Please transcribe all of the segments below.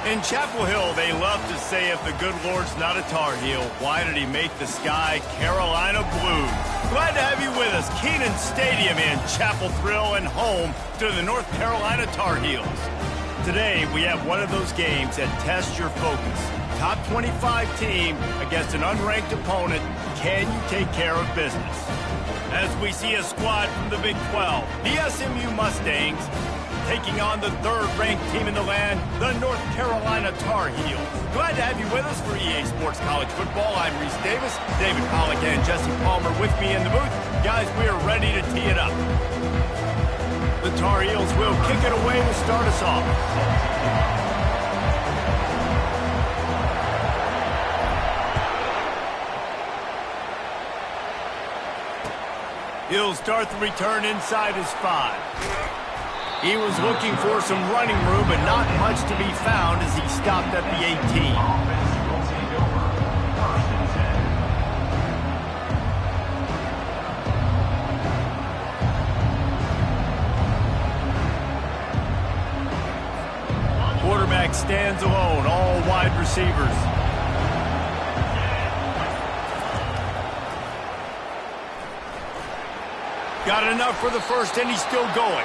In Chapel Hill, they love to say if the good Lord's not a Tar Heel, why did he make the sky Carolina blue? Glad to have you with us. Kenan Stadium in Chapel Thrill and home to the North Carolina Tar Heels. Today, we have one of those games that tests your focus. Top 25 team against an unranked opponent. Can you take care of business? As we see a squad from the Big 12, the SMU Mustangs, taking on the third-ranked team in the land, the North Carolina Tar Heels. Glad to have you with us for EA Sports College Football. I'm Reese Davis, David Pollack and Jesse Palmer with me in the booth. Guys, we are ready to tee it up. The Tar Heels will kick it away to start us off. He'll start the return inside his 5. He was looking for some running room, but not much to be found as he stopped at the 18. Quarterback stands alone, all wide receivers. Got enough for the first, and he's still going.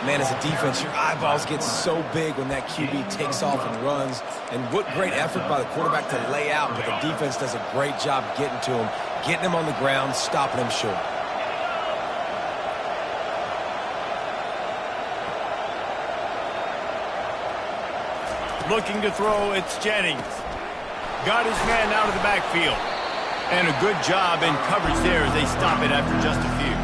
Man, as a defense, your eyeballs get so big when that QB takes off and runs. And what great effort by the quarterback to lay out, but the defense does a great job getting to him, getting him on the ground, stopping him short. Looking to throw, it's Jennings. Got his man out of the backfield. And a good job in coverage there as they stop it after just a few.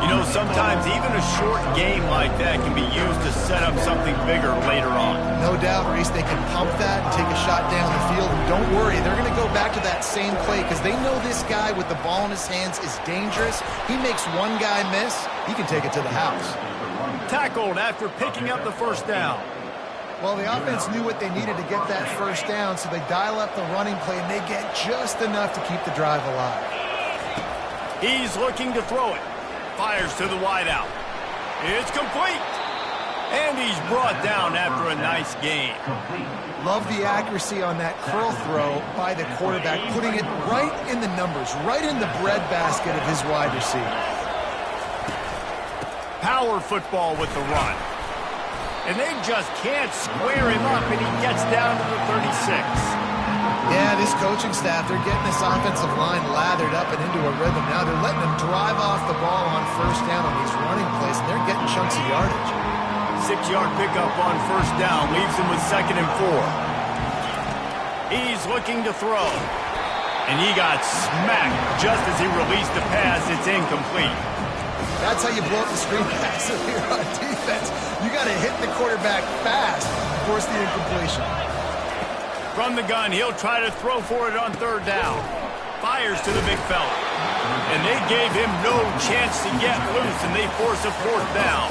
You know, sometimes even a short game like that can be used to set up something bigger later on. No doubt, Reese, they can pump that and take a shot down the field. And don't worry, they're going to go back to that same play because they know this guy with the ball in his hands is dangerous. He makes one guy miss, he can take it to the house. Tackled after picking up the first down. Well, the offense knew what they needed to get that first down, so they dial up the running play, and they get just enough to keep the drive alive. He's looking to throw it. Fires to the wideout. It's complete. And he's brought down after a nice gain. Love the accuracy on that curl throw by the quarterback, putting it right in the numbers, right in the breadbasket of his wide receiver. Power football with the run. And they just can't square him up, and he gets down to the 36. Yeah, this coaching staff, they're getting this offensive line lathered up and into a rhythm. Now they're letting them drive off the ball on first down on these running plays, and they're getting chunks of yardage. 6-yard pickup on first down leaves him with 2nd and 4. He's looking to throw. And he got smacked just as he released the pass. It's incomplete. That's how you blow up the screen pass here on defense. You got to hit the quarterback fast to force the incompletion. From the gun, he'll try to throw for it on 3rd down. Fires to the big fella. And they gave him no chance to get loose, and they force a 4th down.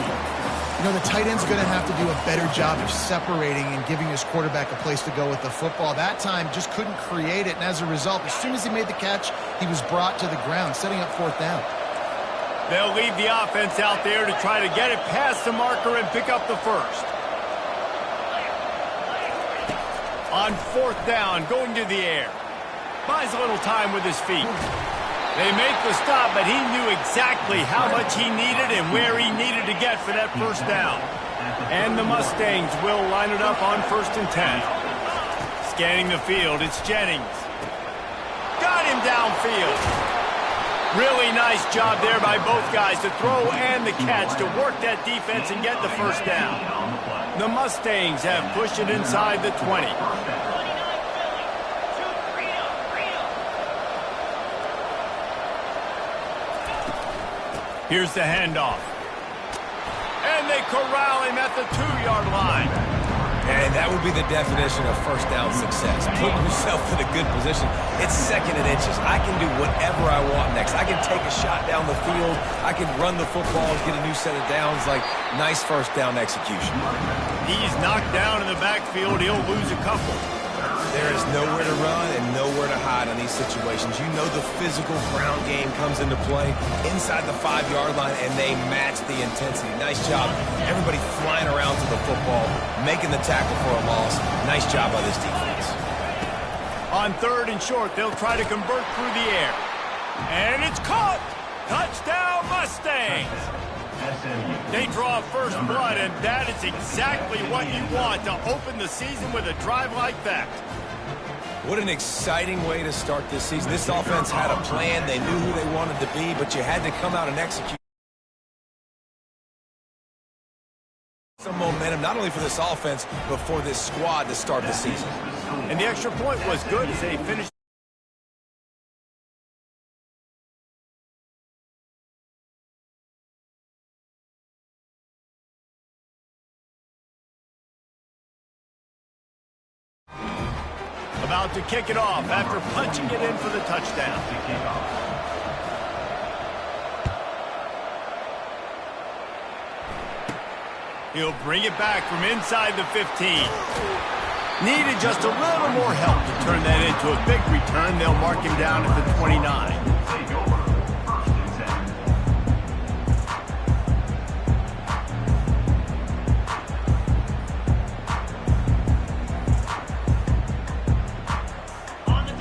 You know, the tight end's going to have to do a better job of separating and giving his quarterback a place to go with the football. That time, just couldn't create it, and as a result, as soon as he made the catch, he was brought to the ground, setting up 4th down. They'll leave the offense out there to try to get it past the marker and pick up the first. On 4th down, going to the air. Buys a little time with his feet. They make the stop, but he knew exactly how much he needed and where he needed to get for that first down. And the Mustangs will line it up on 1st and 10. Scanning the field, it's Jennings. Got him downfield. Really nice job there by both guys to throw and the catch to work that defense and get the first down. The Mustangs have pushed it inside the 20. Here's the handoff. And they corral him at the 2-yard line. And that would be the definition of first down success. Put yourself in a good position. It's 2nd and inches. I can do whatever I want next. I can take a shot down the field. I can run the football, get a new set of downs. Like, nice first down execution. He's knocked down in the backfield. He'll lose a couple. There is nowhere to run and nowhere to hide on these situations. You know the physical ground game comes into play inside the 5-yard line, and they match the intensity. Nice job. Everybody flying around to the football, making the tackle for a loss. Nice job by this defense. On 3rd and short, they'll try to convert through the air. And it's caught! Touchdown, Mustangs! They draw first blood, and that is exactly what you want to open the season with a drive like that. What an exciting way to start this season. This offense had a plan. They knew who they wanted to be, but you had to come out and execute. Some momentum, not only for this offense, but for this squad to start the season. And the extra point was good as they finished. About to kick it off after punching it in for the touchdown. He'll bring it back from inside the 15. Needed just a little more help to turn that into a big return. They'll mark him down at the 29.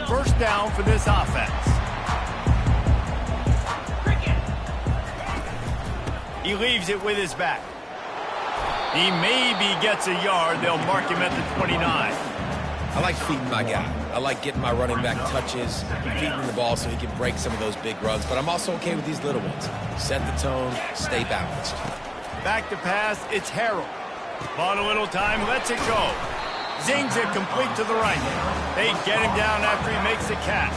First down for this offense. He leaves it with his back. He maybe gets a yard. They'll mark him at the 29. I like feeding my guy. I like getting my running back touches, feeding him the ball so he can break some of those big runs. But I'm also okay with these little ones. Set the tone, stay balanced. Back to pass, it's Harrell. Bought a little time, lets it go. Zings it complete to the right. They get him down after he makes the catch.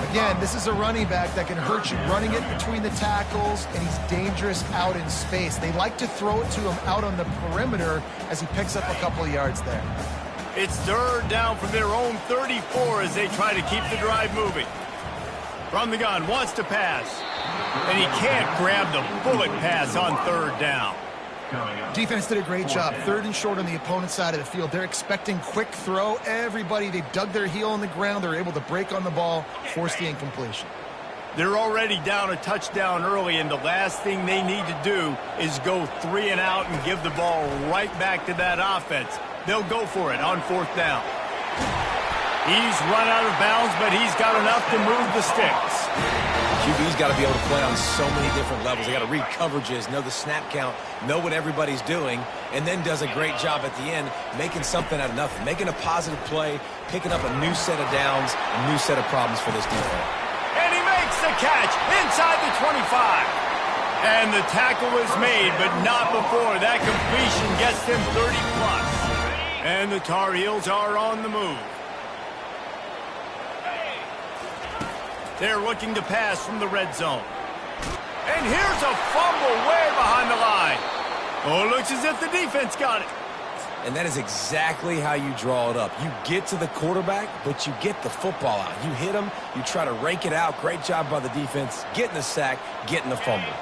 Again, this is a running back that can hurt you running it between the tackles, and he's dangerous out in space. They like to throw it to him out on the perimeter as he picks up a couple of yards there. It's 3rd down from their own 34 as they try to keep the drive moving. From the gun, wants to pass. And he can't grab the bullet pass on 3rd down. Defense did a great job. 3rd and short on the opponent's side of the field. They're expecting quick throw. Everybody, they dug their heel on the ground. They're able to break on the ball, force the incompletion. They're already down a touchdown early, and the last thing they need to do is go 3 and out and give the ball right back to that offense. They'll go for it on 4th down. He's run out of bounds, but he's got enough to move the sticks. QB's got to be able to play on so many different levels. They got to read coverages, know the snap count, know what everybody's doing, and then does a great job at the end making something out of nothing, making a positive play, picking up a new set of downs, a new set of problems for this defense. And he makes the catch inside the 25. And the tackle was made, but not before. That completion gets them 30+. And the Tar Heels are on the move. They're looking to pass from the red zone. And here's a fumble way behind the line. Oh, it looks as if the defense got it. And that is exactly how you draw it up. You get to the quarterback, but you get the football out. You hit him, you try to rake it out. Great job by the defense, getting the sack, getting the fumble.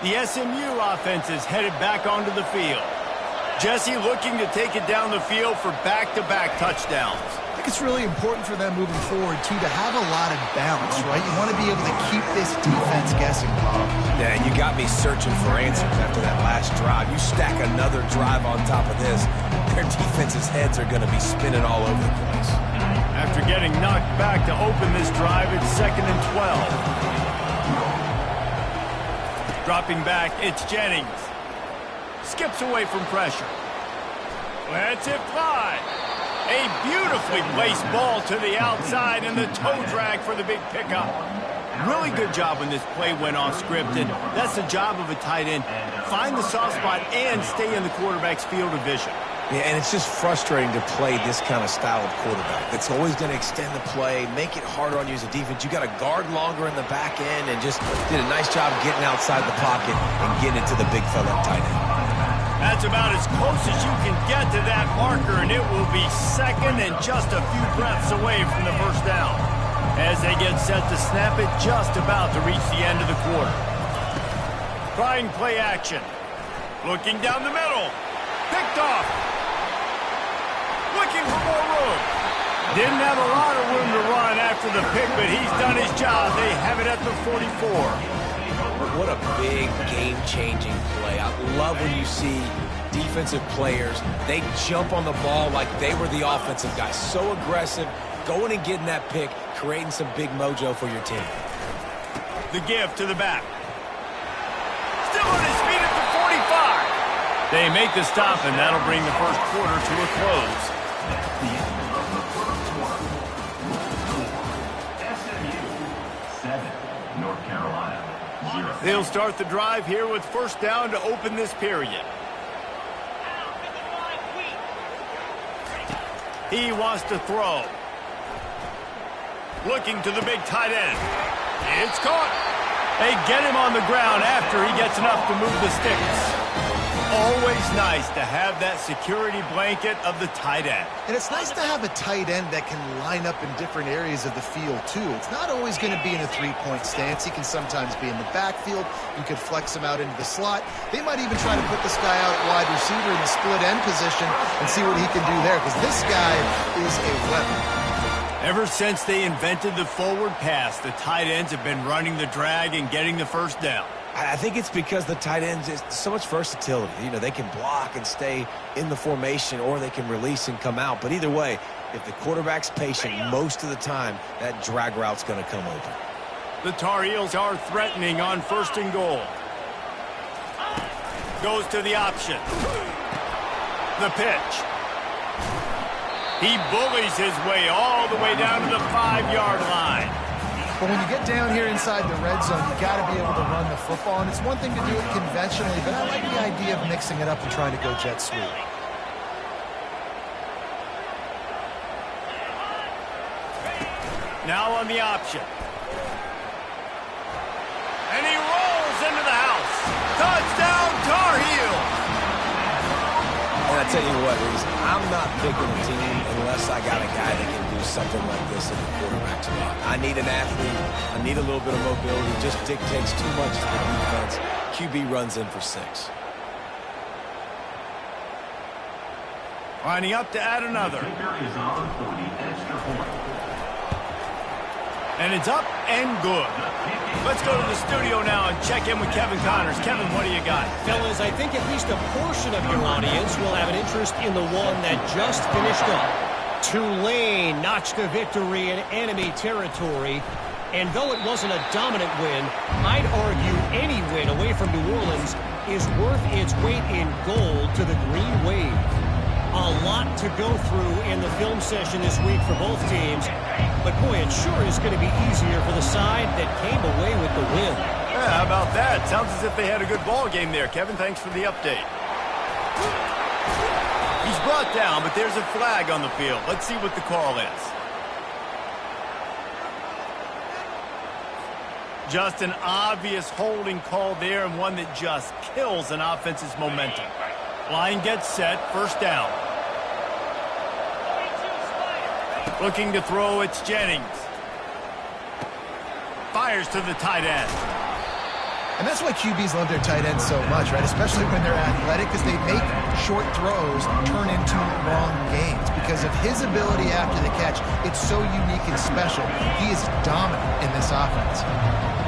The SMU offense is headed back onto the field. Jesse looking to take it down the field for back-to-back touchdowns. I think it's really important for them moving forward, too, to have a lot of balance, right? You want to be able to keep this defense guessing, Bob. Yeah, and you got me searching for answers after that last drive. You stack another drive on top of this, their defense's heads are going to be spinning all over the place. After getting knocked back to open this drive, it's 2nd and 12. Dropping back, it's Jennings. Skips away from pressure. Lets it fly. A beautifully placed ball to the outside and the toe drag for the big pickup. Really good job when this play went off scripted. That's the job of a tight end. Find the soft spot and stay in the quarterback's field of vision. Yeah, and it's just frustrating to play this kind of style of quarterback. It's always going to extend the play, make it harder on you as a defense. You got to guard longer in the back end and just did a nice job getting outside the pocket and getting it to the big fella tight end. That's about as close as you can get to that marker, and it will be 2nd and just a few breaths away from the first down. As they get set to snap it, just about to reach the end of the quarter. Trying play action. Looking down the middle. Picked off. Looking for more room. Didn't have a lot of room to run after the pick, but he's done his job. They have it at the 44. What a big game-changing play. I love when you see defensive players, they jump on the ball like they were the offensive guy. So aggressive, going and getting that pick, creating some big mojo for your team. The give to the back. Still on his feet at the 45. They make the stop, and that'll bring the first quarter to a close. North Carolina, 0. They'll start the drive here with first down to open this period. He wants to throw. Looking to the big tight end. It's caught. They get him on the ground after he gets enough to move the sticks. Always nice to have that security blanket of the tight end. And it's nice to have a tight end that can line up in different areas of the field, too. It's not always going to be in a three-point stance. He can sometimes be in the backfield. You could flex him out into the slot. They might even try to put this guy out at wide receiver in the split end position and see what he can do there, because this guy is a weapon. Ever since they invented the forward pass, the tight ends have been running the drag and getting the first down. I think it's because the tight ends is so much versatility. You know, they can block and stay in the formation, or they can release and come out. But either way, if the quarterback's patient most of the time, that drag route's going to come open. The Tar Heels are threatening on first and goal. Goes to the option. The pitch. He bullies his way all the way down to the 5-yard line. But when you get down here inside the red zone, you got to be able to run the football. And it's one thing to do it conventionally, but I like the idea of mixing it up and trying to go jet sweep. Now on the option. And he rolls into the house. Touchdown, Tar Heels. And I tell you what, Reese, I'm not picking a team unless I got a guy that can do something like this in the quarterback spot. I need an athlete. I need a little bit of mobility. It just dictates too much to the defense. QB runs in for 6. Lining up to add another. And it's up and good. Let's go to the studio now and check in with Kevin Connors. Kevin, what do you got? Fellas, I think at least a portion of your audience will have an interest in the one that just finished up. Tulane notched a victory in enemy territory. And though it wasn't a dominant win, I'd argue any win away from New Orleans is worth its weight in gold to the Green Wave. A lot to go through in the film session this week for both teams. But, boy, it sure is going to be easier for the side that came away with the win. Yeah, how about that? Sounds as if they had a good ball game there. Kevin, thanks for the update. He's brought down, but there's a flag on the field. Let's see what the call is. Just an obvious holding call there, and one that just kills an offense's momentum. Line gets set, first down. Looking to throw, it's Jennings. Fires to the tight end. And that's why QBs love their tight ends so much, right? Especially when they're athletic, because they make short throws turn into long gains. Because of his ability after the catch, it's so unique and special. He is dominant in this offense.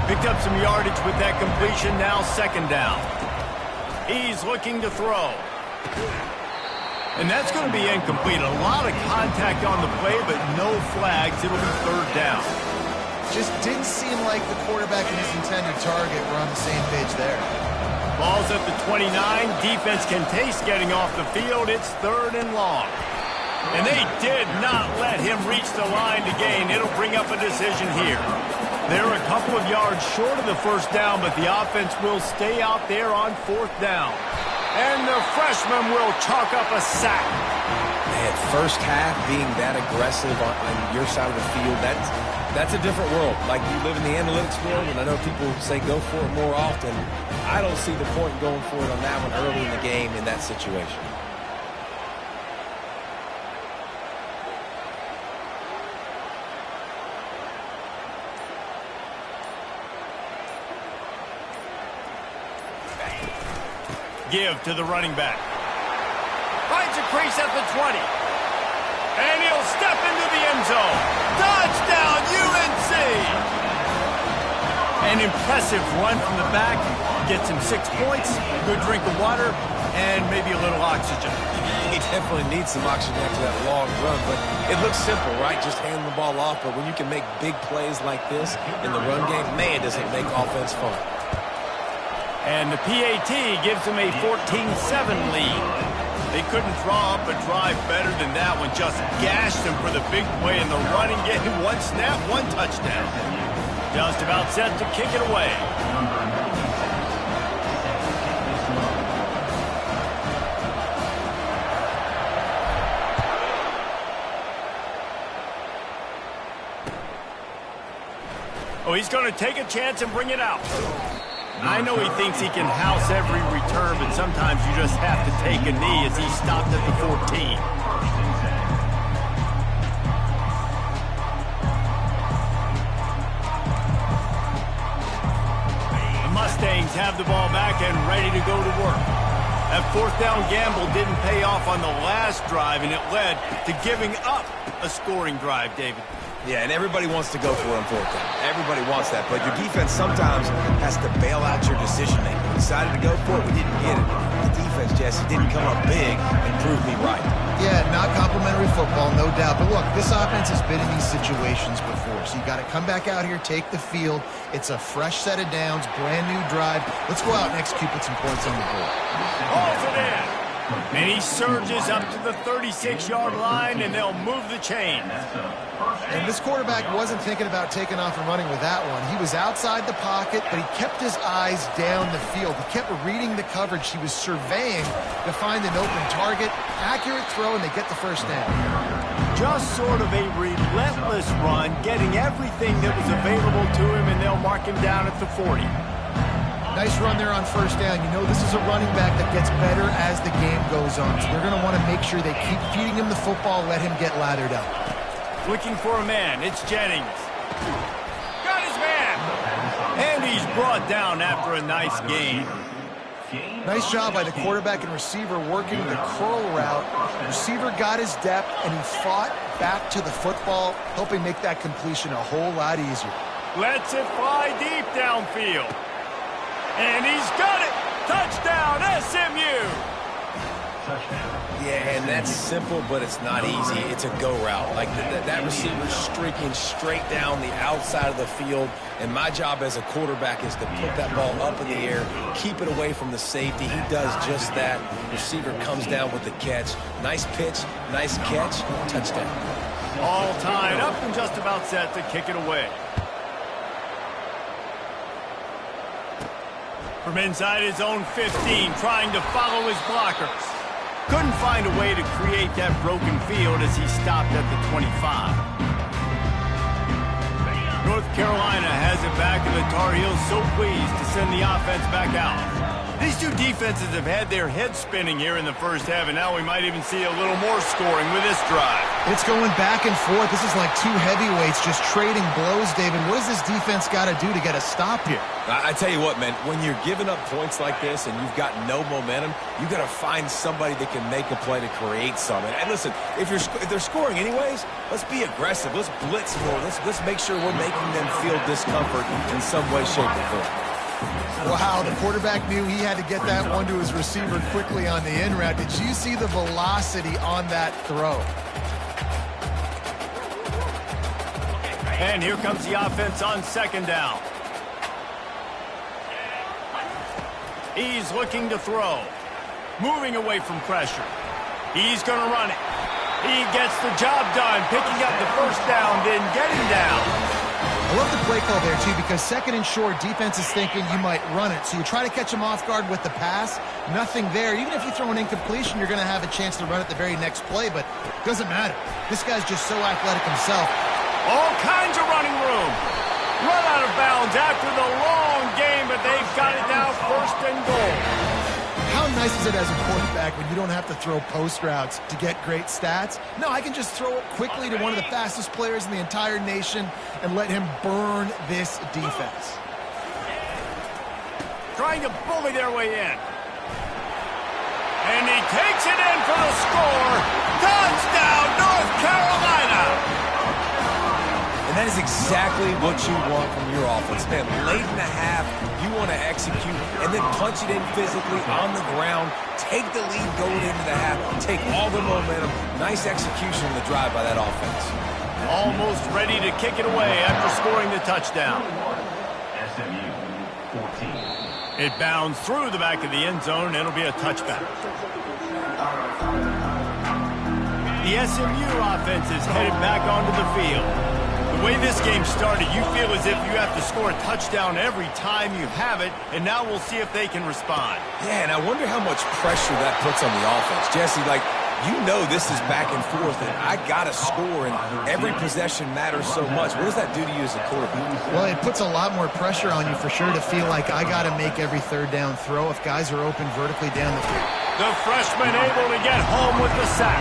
Picked up some yardage with that completion, now second down. He's looking to throw. And that's going to be incomplete. A lot of contact on the play, but no flags. It'll be third down. Just didn't seem like the quarterback and his intended target were on the same page there. Ball's at the 29. Defense can taste getting off the field. It's third and long. And they did not let him reach the line to gain. It'll bring up a decision here. They're a couple of yards short of the first down, but the offense will stay out there on fourth down. And the freshman will chalk up a sack. Man, first half being that aggressive on your side of the field, that's a different world. Like, you live in the analytics world, and I know people say go for it more often. I don't see the point in going for it on that one early in the game in that situation. Give to the running back. Finds a crease at the 20. And he'll step into the end zone. Touchdown, UNC! An impressive run from the back. Gets him 6 points, good drink of water, and maybe a little oxygen. He definitely needs some oxygen after that long run, but it looks simple, right? Just hand the ball off, but when you can make big plays like this in the run game, man, does it make offense fun. And the PAT gives him a 14-7 lead. They couldn't draw up a drive better than that one. Just gashed him for the big play in the running game. One snap, one touchdown. Just about set to kick it away. Oh, he's going to take a chance and bring it out. I know he thinks he can house every return, but sometimes you just have to take a knee as he stopped at the 14. The Mustangs have the ball back and ready to go to work. That fourth down gamble didn't pay off on the last drive, and it led to giving up a scoring drive, David. Yeah, and everybody wants to go for it on fourth down. Everybody wants that, but your defense sometimes has to bail out your decision-making. We decided to go for it, we didn't get it. The defense, Jesse, didn't come up big and prove me right. Yeah, not complimentary football, no doubt. But look, this offense has been in these situations before, so you got to come back out here, take the field. It's a fresh set of downs, brand new drive. Let's go out and execute, put some points on the board. Hauls it in. And he surges up to the 36-yard line, and they'll move the chains. And this quarterback wasn't thinking about taking off and running with that one. He was outside the pocket, but he kept his eyes down the field. He kept reading the coverage. He was surveying to find an open target. Accurate throw, and they get the first down. Just sort of a relentless run, getting everything that was available to him, and they'll mark him down at the 40. Nice run there on first down. You know this is a running back that gets better as the game goes on. So they're going to want to make sure they keep feeding him the football, let him get lathered up. Looking for a man. It's Jennings. Got his man. And he's brought down after a nice gain. Nice job by the quarterback and receiver working the curl route. Receiver got his depth, and he fought back to the football, helping make that completion a whole lot easier. Lets it fly deep downfield. And he's got it! Touchdown, SMU! Yeah, and that's simple, but it's not easy. It's a go route. Like that receiver's streaking straight down the outside of the field, and my job as a quarterback is to put that ball up in the air, keep it away from the safety. He does just that. Receiver comes down with the catch. Nice pitch, nice catch, touchdown. All tied up and just about set to kick it away. From inside his own 15, trying to follow his blockers. Couldn't find a way to create that broken field as he stopped at the 25. North Carolina has it back, and the Tar Heels so pleased to send the offense back out. These two defenses have had their heads spinning here in the first half, and now we might even see a little more scoring with this drive. It's going back and forth. This is like two heavyweights just trading blows, David. What does this defense got to do to get a stop here? I tell you what, man, when you're giving up points like this and you've got no momentum, you got to find somebody that can make a play to create something. And listen, if they're scoring anyways, let's be aggressive. Let's blitz more. Let's make sure we're making them feel discomfort in some way, shape, or form. Wow, the quarterback knew he had to get that one to his receiver quickly on the in route. Did you see the velocity on that throw? And here comes the offense on second down. He's looking to throw. Moving away from pressure. He's going to run it. He gets the job done, picking up the first down, then getting down. I love the play call there, too, because second and short, defense is thinking you might run it. So you try to catch him off guard with the pass. Nothing there. Even if you throw an incompletion, you're going to have a chance to run it the very next play, but it doesn't matter. This guy's just so athletic himself. All kinds of running room. Run out of bounds after the long game, but they've got it now first and goal. How nice is it as a quarterback when you don't have to throw post routes to get great stats? No, I can just throw it quickly to one of the fastest players in the entire nation and let him burn this defense. Trying to bully their way in. And he takes it in for the score. Touchdown, North Carolina! that is exactly what you want from your offense. Man, late in the half, you want to execute and then punch it in physically on the ground, take the lead going into the half, take all the momentum. Nice execution of the drive by that offense. Almost ready to kick it away after scoring the touchdown. SMU 14. It bounds through the back of the end zone, and it'll be a touchback. The SMU offense is headed back onto the field. The way this game started, you feel as if you have to score a touchdown every time you have it, and now we'll see if they can respond. Yeah, and I wonder how much pressure that puts on the offense. Jesse, like, you know this is back and forth, and I got to score, and every possession matters so much. What does that do to you as a quarterback? Well, it puts a lot more pressure on you for sure to feel like I got to make every third down throw if guys are open vertically down the field. The freshman able to get home with the sack.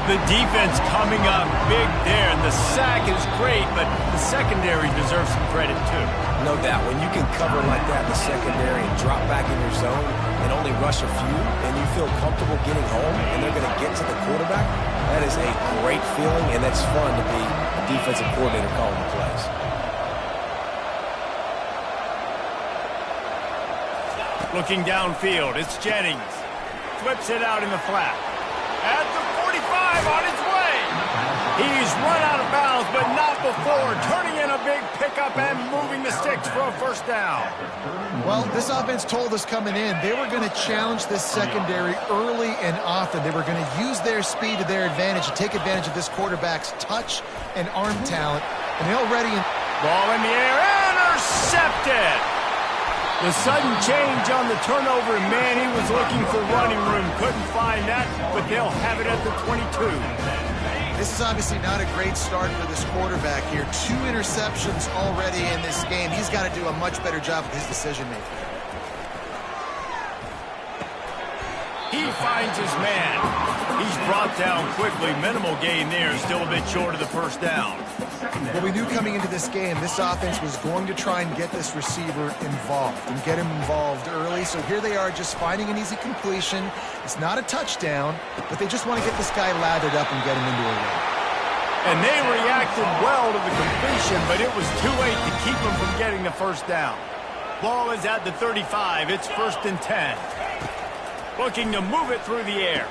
The defense coming up big there, and the sack is great, but the secondary deserves some credit too. No doubt. When you can cover like that in the secondary and drop back in your zone and only rush a few, and you feel comfortable getting home, and they're going to get to the quarterback, that is a great feeling, and that's fun to be a defensive coordinator calling the plays. Looking downfield, it's Jennings. Flips it out in the flat. At the 45 on his way. He's run out of bounds, but not before. Turning in a big pickup and moving the sticks for a first down. Well, this offense told us coming in they were going to challenge this secondary early and often. They were going to use their speed to their advantage and take advantage of this quarterback's touch and arm talent. And they already... Ball in the air, intercepted. The sudden change on the turnover, and man, he was looking for running room. Couldn't find that, but they'll have it at the 22. This is obviously not a great start for this quarterback here. 2 interceptions already in this game. He's got to do a much better job with his decision-making. He finds his man. He's brought down quickly. Minimal gain there, still a bit short of the first down. Well, we knew coming into this game, this offense was going to try and get this receiver involved and get him involved early. So here they are just finding an easy completion. It's not a touchdown, but they just want to get this guy lathered up and get him into a run. And they reacted well to the completion, but it was too late to keep him from getting the first down. Ball is at the 35. It's 1st and 10. Looking to move it through the air.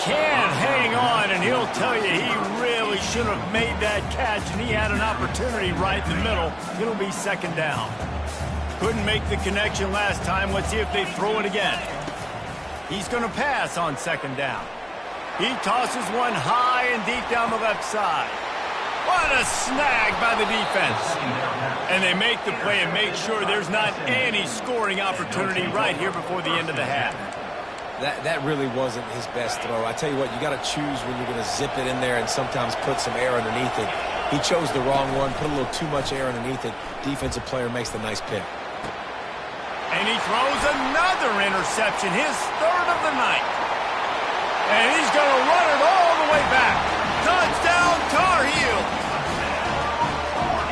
Can't hang on, and he'll tell you he really should have made that catch, and he had an opportunity right in the middle. It'll be 2nd down. Couldn't make the connection last time. Let's see if they throw it again. He's going to pass on 2nd down. He tosses one high and deep down the left side. What a snag by the defense. And they make the play and make sure there's not any scoring opportunity right here before the end of the half. That really wasn't his best throw. I tell you what, you got to choose when you're going to zip it in there and sometimes put some air underneath it. He chose the wrong one, put a little too much air underneath it. Defensive player makes the nice pick. And he throws another interception, his 3rd of the night. And he's going to run it all the way back. Touchdown, Tar Heels.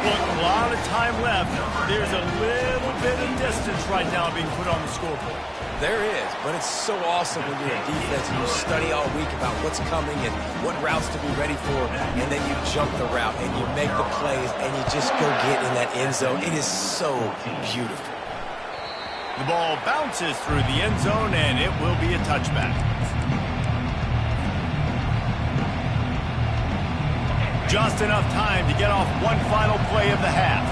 Look, a lot of time left. There's a little bit of distance right now being put on the scoreboard. There is, but it's so awesome when you're a defense and you study all week about what's coming and what routes to be ready for, and then you jump the route and you make the plays and you just go get in that end zone. It is so beautiful. The ball bounces through the end zone, and it will be a touchback. Just enough time to get off one final play of the half.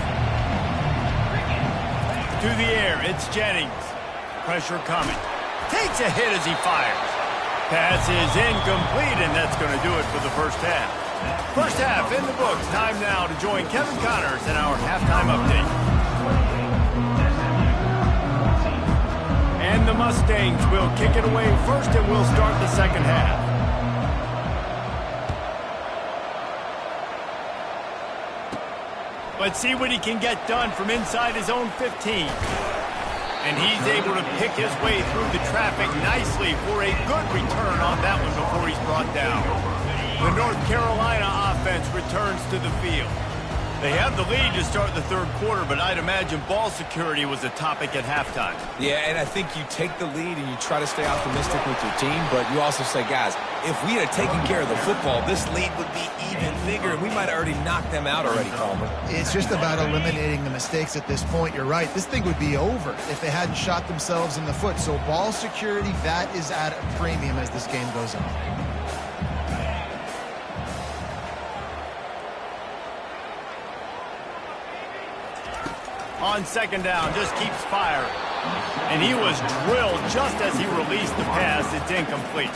To the air, it's Jennings. Pressure coming. Takes a hit as he fires. Pass is incomplete, and that's going to do it for the first half. First half in the books. Time now to join Kevin Connors in our halftime update. And the Mustangs will kick it away first, and we'll start the second half. Let's see what he can get done from inside his own 15. And he's able to pick his way through the traffic nicely for a good return on that one before he's brought down. The North Carolina offense returns to the field. They have the lead to start the third quarter, but I'd imagine ball security was a topic at halftime. Yeah, and I think you take the lead and you try to stay optimistic with your team, but you also say, guys, if we had taken care of the football, this lead would be even bigger, and we might have already knocked them out already, Palmer. It's just about eliminating the mistakes at this point. You're right. This thing would be over if they hadn't shot themselves in the foot. So ball security, that is at a premium as this game goes on. On second down, just keeps firing. And he was drilled just as he released the pass. It's incomplete.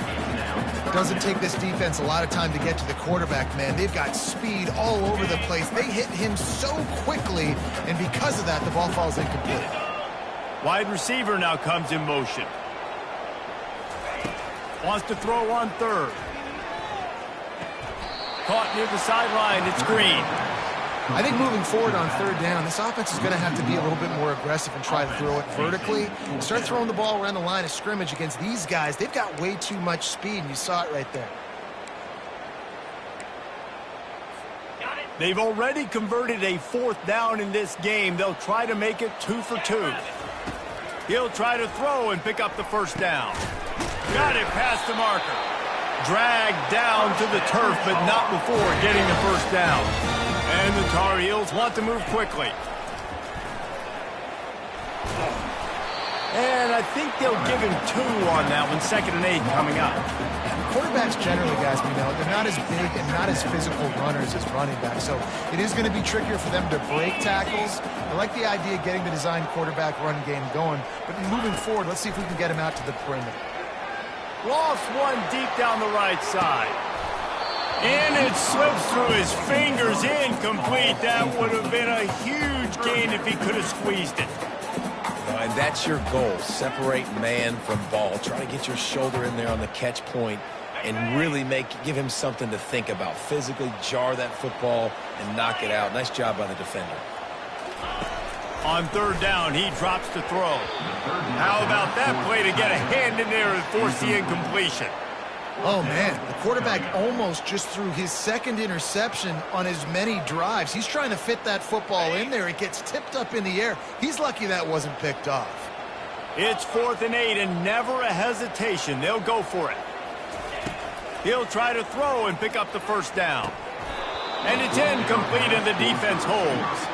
It doesn't take this defense a lot of time to get to the quarterback, man. They've got speed all over the place. They hit him so quickly, and because of that, the ball falls incomplete. Wide receiver now comes in motion. Wants to throw on third. Caught near the sideline. It's Green. I think moving forward on third down, this offense is going to have to be a little bit more aggressive and try to throw it vertically. Start throwing the ball around the line of scrimmage against these guys. They've got way too much speed, and you saw it right there. They've already converted a fourth down in this game. They'll try to make it 2 for 2. He'll try to throw and pick up the first down. Got it past the marker. Dragged down to the turf, but not before getting the first down. And the Tar Heels want to move quickly. And I think they'll give him 2 on that one. 2nd and 8 coming up. Quarterbacks generally, guys, we know, they're not as big and not as physical runners as running backs. So it is going to be trickier for them to break tackles. I like the idea of getting the design quarterback run game going. But moving forward, let's see if we can get him out to the perimeter. Lost one deep down the right side. And it slips through his fingers, incomplete. That would have been a huge gain if he could have squeezed it. And that's your goal. Separate man from ball. Try to get your shoulder in there on the catch point and really give him something to think about. Physically jar that football and knock it out. Nice job by the defender. On third down, he drops to throw. How about that play to get a hand in there and force the incompletion? Oh, man, the quarterback almost just threw his second interception on as many drives. He's trying to fit that football in there. It gets tipped up in the air. He's lucky that wasn't picked off. It's 4th and 8 and never a hesitation. They'll go for it. He'll try to throw and pick up the first down. And it's incomplete and the defense holds.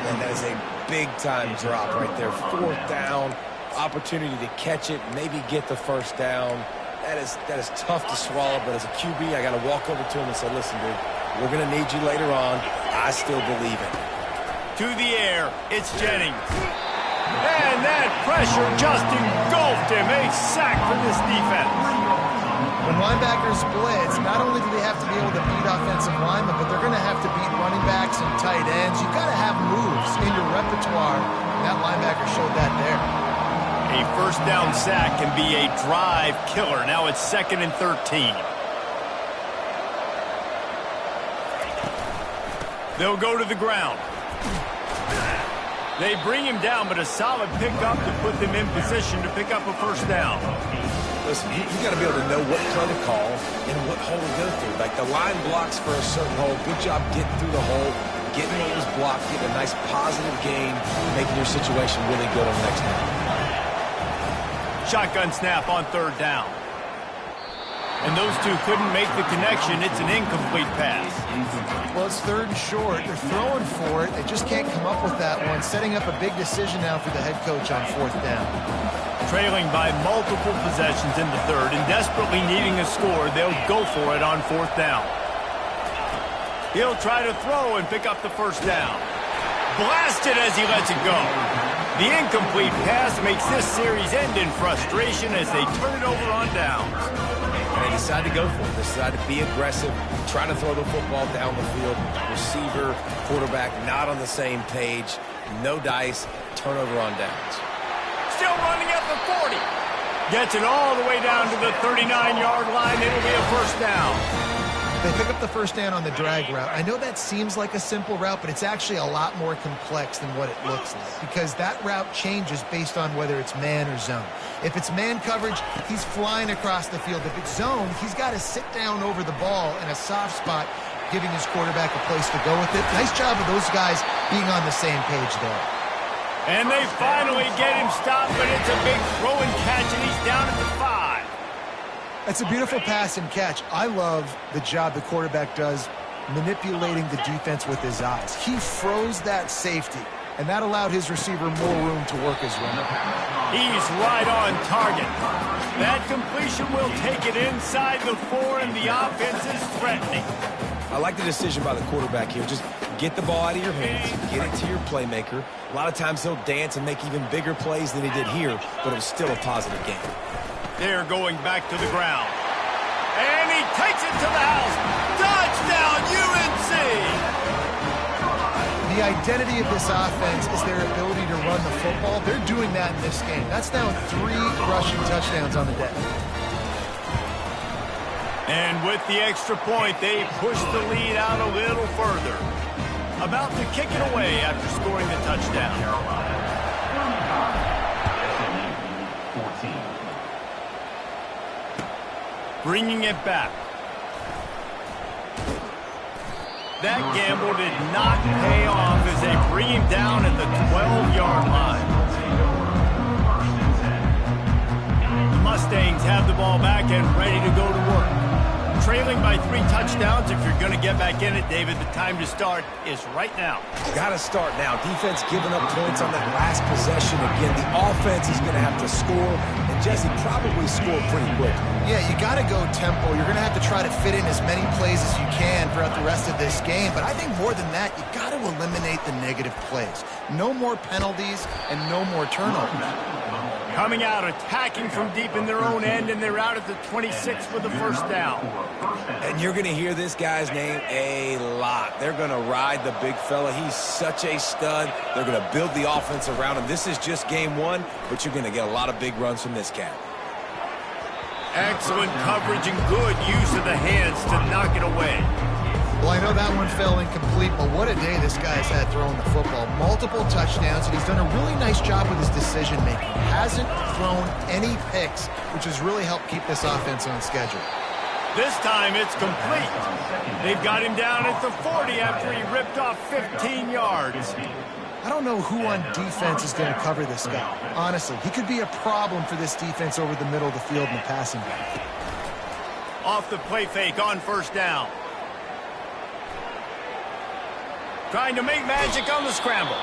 And that is a big-time drop right there. 4th down, opportunity to catch it, maybe get the first down. That is tough to swallow, but as a QB, I got to walk over to him and say, listen, dude, we're going to need you later on. I still believe it. To the air, it's Jennings. And that pressure just engulfed him. A sack for this defense. When linebackers blitz, not only do they have to be able to beat offensive linemen, but they're going to have to beat running backs and tight ends. You've got to have moves in your repertoire. That linebacker showed that there. A first down sack can be a drive killer. Now it's 2nd and 13. They'll go to the ground. They bring him down, but a solid pickup to put them in position to pick up a first down. Listen, you got to be able to know what play to call and what hole to go through. Like the line blocks for a certain hole. Good job getting through the hole, getting what was blocked, getting a nice positive gain, making your situation really good on the next down. Shotgun snap on third down. And those two couldn't make the connection. It's an incomplete pass. Well, it's 3rd and short. They're throwing for it. They just can't come up with that one. Setting up a big decision now for the head coach on 4th down. Trailing by multiple possessions in the 3rd and desperately needing a score, they'll go for it on 4th down. He'll try to throw and pick up the first down. Blasted as he lets it go. The incomplete pass makes this series end in frustration as they turn it over on downs. And they decide to go for it. They decide to be aggressive, try to throw the football down the field. Receiver, quarterback, not on the same page. No dice, turnover on downs. Still running at the 40. Gets it all the way down to the 39-yard line. It'll be a first down. They pick up the first down on the drag route. I know that seems like a simple route, but it's actually a lot more complex than what it looks like because that route changes based on whether it's man or zone. If it's man coverage, he's flying across the field. If it's zone, he's got to sit down over the ball in a soft spot, giving his quarterback a place to go with it. Nice job of those guys being on the same page there. And they finally get him stopped, but it's a big throw and catch, and he's down at the 5. That's a beautiful pass and catch. I love the job the quarterback does manipulating the defense with his eyes. He froze that safety, and that allowed his receiver more room to work his run. He's right on target. That completion will take it inside the 4, and the offense is threatening. I like the decision by the quarterback here. Just get the ball out of your hands, get it to your playmaker. A lot of times he'll dance and make even bigger plays than he did here, but it was still a positive game. They're going back to the ground. And he takes it to the house. Touchdown, UNC! The identity of this offense is their ability to run the football. They're doing that in this game. That's now 3 rushing touchdowns on the day. And with the extra point, they push the lead out a little further. About to kick it away after scoring the touchdown. Bringing it back. That gamble did not pay off as they bring him down at the 12-yard line. The Mustangs have the ball back and ready to go to work. Trailing by 3 touchdowns. If you're going to get back in it, David, the time to start is right now. Got to start now. Defense giving up points on that last possession. Again, the offense is going to have to score, and Jesse probably scored pretty quick. Yeah, you got to go tempo. You're going to have to try to fit in as many plays as you can throughout the rest of this game. But I think more than that, you got to eliminate the negative plays. No more penalties and no more turnovers. Coming out, attacking from deep in their own end, and they're out at the 26 for the first down. And you're going to hear this guy's name a lot. They're going to ride the big fella. He's such a stud. They're going to build the offense around him. This is just game 1, but you're going to get a lot of big runs from this cat. Excellent coverage and good use of the hands to knock it away. Well, I know that one fell incomplete, but what a day this guy's had throwing the football. Multiple touchdowns, and he's done a really nice job with his decision-making. Hasn't thrown any picks, which has really helped keep this offense on schedule. This time it's complete. They've got him down at the 40 after he ripped off 15 yards. I don't know who on defense is going to cover this guy. Honestly, he could be a problem for this defense over the middle of the field in the passing game. Off the play fake on first down. Trying to make magic on the scramble.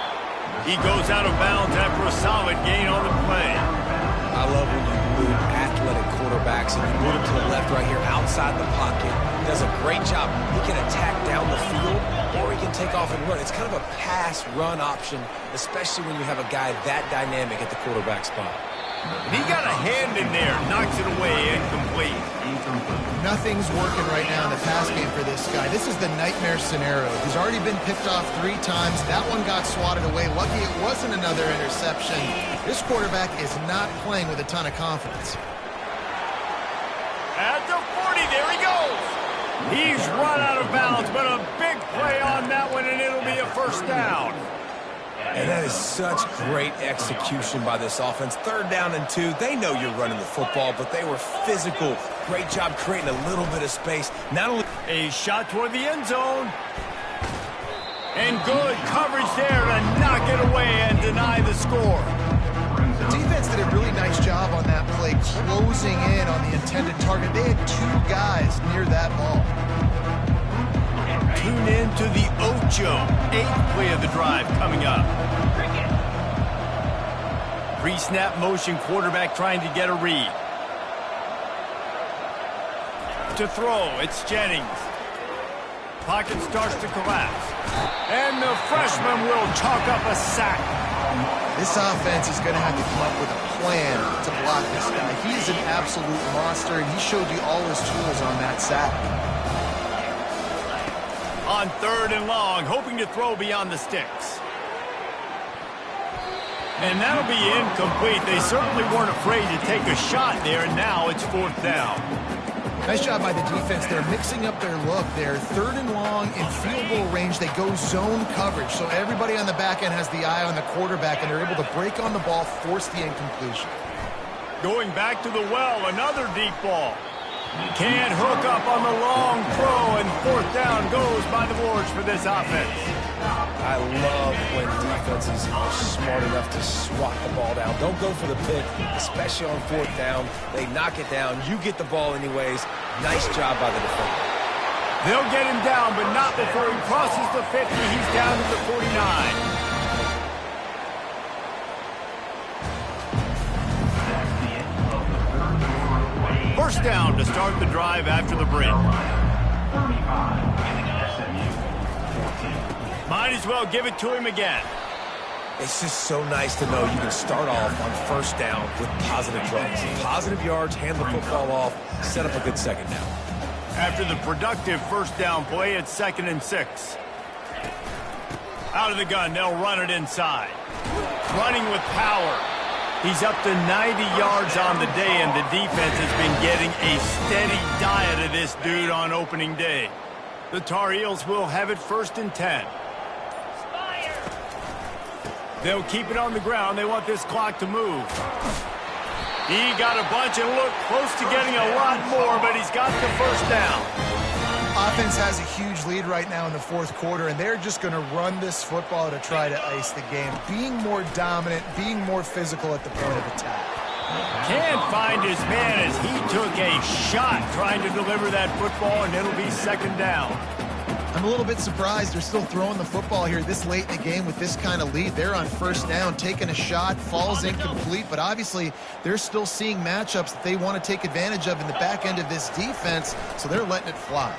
He goes out of bounds after a solid gain on the play. I love when you move athletic quarterbacks and you move him to the left right here outside the pocket. He does a great job. He can attack down the field or he can take off and run. It's kind of a pass-run option, especially when you have a guy that dynamic at the quarterback spot. He got a hand in there, knocks it away, incomplete. Nothing's working right now in the pass game for this guy. This is the nightmare scenario. He's already been picked off 3 times. That one got swatted away. Lucky it wasn't another interception. This quarterback is not playing with a ton of confidence. At the 40, there he goes. He's run out of bounds, but a big play on that one, and it'll be a first down. And that is such great execution by this offense. 3rd down and 2. They know you're running the football, but they were physical. Great job creating a little bit of space. Not only a shot toward the end zone. And good coverage there to knock it away and deny the score. The defense did a really nice job on that play, closing in on the intended target. They had 2 guys near that ball. Tune in to the Ocho. 8th play of the drive coming up. Pre-snap motion, quarterback trying to get a read. To throw, it's Jennings. Pocket starts to collapse. And the freshman will chalk up a sack. This offense is going to have to come up with a plan to block this guy. He is an absolute monster, and he showed you all his tools on that sack. On 3rd and long, hoping to throw beyond the sticks. And that'll be incomplete. They certainly weren't afraid to take a shot there, and now it's 4th down. Nice job by the defense. They're mixing up their look. They're 3rd and long in field goal range. They go zone coverage, so everybody on the back end has the eye on the quarterback, and they're able to break on the ball, force the incompletion. Going back to the well, another deep ball. Can't hook up on the long throw, and fourth down goes by the boards for this offense. I love when defenses are smart enough to swat the ball down. Don't go for the pick, especially on fourth down. They knock it down. You get the ball anyways. Nice job by the defender. They'll get him down, but not before he crosses the 50. He's down to the 49. First down to start the drive after the break. Might as well give it to him again. It's just so nice to know you can start off on first down with positive plays. Positive yards, hand the football off, set up a good second down. After the productive first down play, it's 2nd and 6. Out of the gun, they'll run it inside. Running with power. He's up to 90 yards on the day, and the defense has been getting a steady diet of this dude on opening day. The Tar Heels will have it 1st and 10. They'll keep it on the ground. They want this clock to move. He got a bunch and looked close to getting a lot more, but he's got the first down. Offense has a huge lead right now in the fourth quarter, and they're just going to run this football to try to ice the game. Being more dominant, being more physical at the point of attack. Can't find his man as he took a shot trying to deliver that football, and it'll be 2nd down. I'm a little bit surprised they're still throwing the football here this late in the game with this kind of lead. They're on first down, taking a shot, falls incomplete, but obviously they're still seeing matchups that they want to take advantage of in the back end of this defense, so they're letting it fly.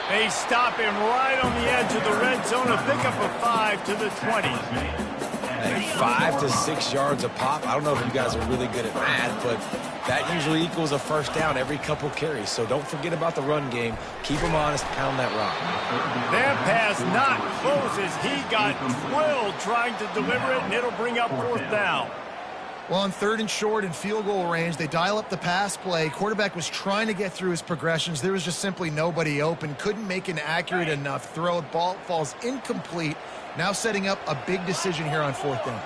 They stop him right on the edge of the red zone, a pickup of 5 to the 20. Hey, 5 to 6 yards a pop. I don't know if you guys are really good at math, but that usually equals a first down every couple carries. So don't forget about the run game. Keep them honest, pound that rock. That pass not close as he got drilled trying to deliver it, and it'll bring up 4th down. Well, on 3rd and short and field goal range, they dial up the pass play. Quarterback was trying to get through his progressions. There was just simply nobody open. Couldn't make an accurate enough throw. Ball falls incomplete. Now setting up a big decision here on 4th down.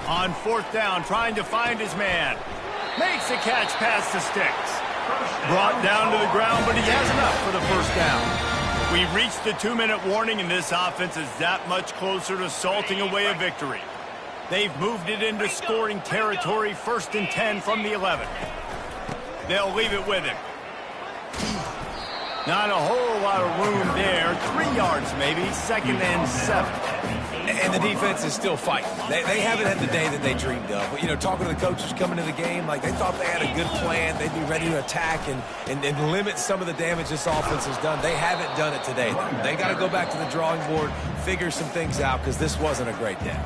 On 4th down, trying to find his man. Makes the catch past the sticks. Brought down to the ground, but he has enough for the first down. We've reached the 2-minute warning, and this offense is that much closer to salting away a victory. They've moved it into scoring territory, 1st and 10 from the 11. They'll leave it with him. Not a whole lot of room there. 3 yards maybe, 2nd and 7. And the defense is still fighting. They haven't had the day that they dreamed of. But, you know, talking to the coaches coming to the game, like they thought they had a good plan. They'd be ready to attack and limit some of the damage this offense has done. They haven't done it today, though. They got to go back to the drawing board, figure some things out, because this wasn't a great day.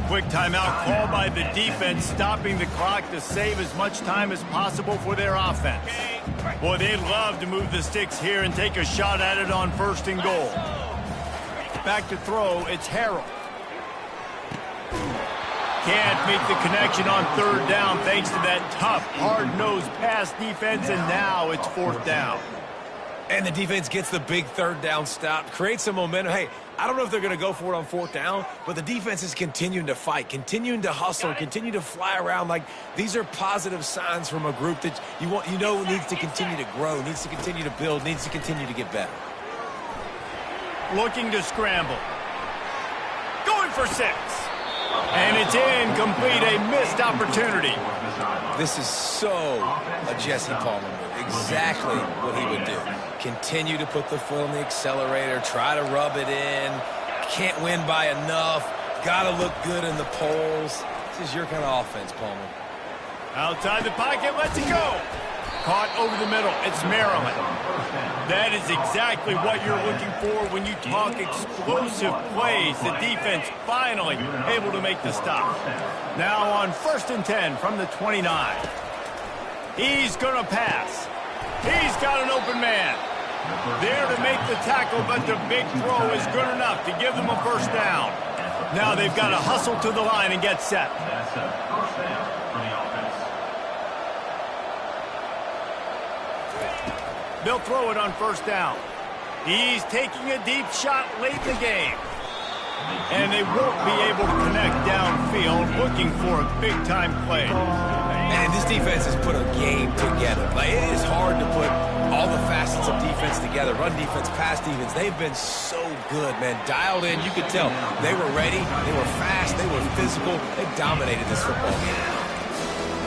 Quick timeout called by the defense, stopping the clock to save as much time as possible for their offense. Boy, they'd love to move the sticks here and take a shot at it on 1st and goal. Back to throw, it's Harrell. Can't make the connection on 3rd down thanks to that tough, hard-nosed pass defense, and now it's 4th down. And the defense gets the big 3rd down stop, creates some momentum. Hey, I don't know if they're going to go for it on 4th down, but the defense is continuing to fight, continuing to hustle, continue to fly around. Like, these are positive signs from a group that you know needs to continue to grow, needs to continue to build, needs to continue to get better. Looking to scramble. Going for 6. And it's incomplete, a missed opportunity. This is so a Jesse Palmer move. Exactly what he would do. Continue to put the foot on the accelerator, try to rub it in. Can't win by enough. Got to look good in the polls. This is your kind of offense, Palmer. Outside the pocket, lets it go. Caught over the middle. It's Maryland. That is exactly what you're looking for when you talk explosive plays. The defense finally able to make the stop. Now on 1st and 10 from the 29. He's going to pass. He's got an open man. There to make the tackle, but the big throw is good enough to give them a first down. Now they've got to hustle to the line and get set. That's a first down for the offense. They'll throw it on 1st down. He's taking a deep shot late in the game. And they won't be able to connect downfield, looking for a big-time play. Man, this defense has put a game together. Like, it is hard to put all the facets of defense together. Run defense, pass defense. They've been so good, man. Dialed in. You could tell they were ready. They were fast. They were physical. They dominated this football game.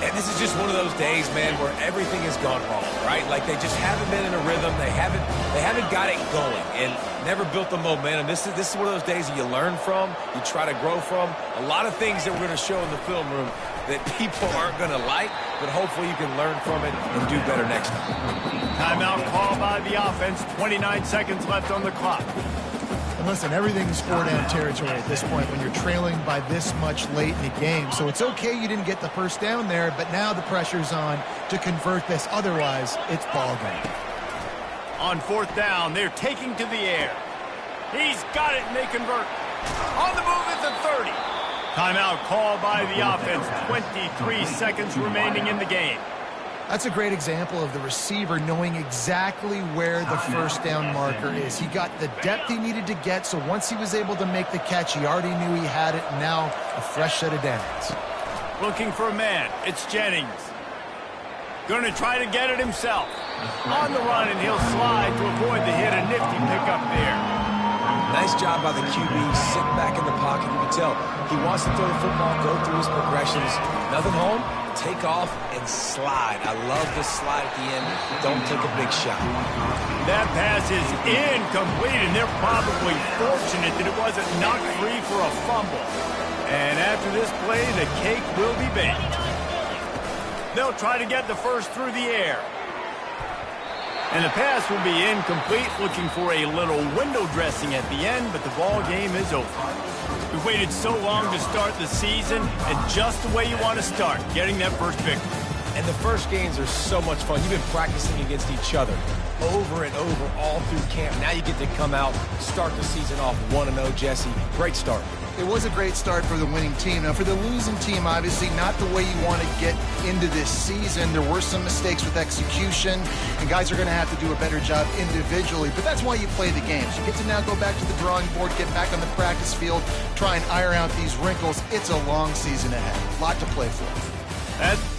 And this is just one of those days, man, where everything has gone wrong, right? Like, they just haven't been in a rhythm. They haven't got it going and never built the momentum. This is one of those days that you learn from, you try to grow from. A lot of things that we're going to show in the film room that people aren't going to like, but hopefully you can learn from it and do better next time. Timeout call by the offense. 29 seconds left on the clock. And listen, everything's four-down territory at this point when you're trailing by this much late in the game. So it's okay you didn't get the first down there, but now the pressure's on to convert this. Otherwise, it's ball game. On fourth down, they're taking to the air. He's got it, and they convert. On the move at the 30. Timeout call by the offense. 23 seconds remaining in the game. That's a great example of the receiver knowing exactly where the first down marker is. He got the depth he needed to get, so once he was able to make the catch, he already knew he had it, and now a fresh set of downs. Looking for a man. It's Jennings. Going to try to get it himself. On the run, and he'll slide to avoid the hit. A nifty pickup there. Nice job by the QB, sitting back in the pocket. You can tell he wants to throw the football, go through his progressions. Nothing home, take off, and slide. I love the slide at the end. Don't take a big shot. That pass is incomplete, and they're probably fortunate that it wasn't knocked free for a fumble. And after this play, the cake will be baked. They'll try to get the first through the air. And the pass will be incomplete, looking for a little window dressing at the end, but the ball game is over. We've waited so long to start the season, and just the way you want to start, getting that first victory. And the first games are so much fun. You've been practicing against each other over and over all through camp. Now you get to come out, start the season off 1-0, Jesse. Great start. It was a great start for the winning team. Now, for the losing team, obviously not the way you want to get into this season. There were some mistakes with execution, and guys are going to have to do a better job individually. But that's why you play the games. You get to now go back to the drawing board, get back on the practice field, try and iron out these wrinkles. It's a long season ahead. A lot to play for. That's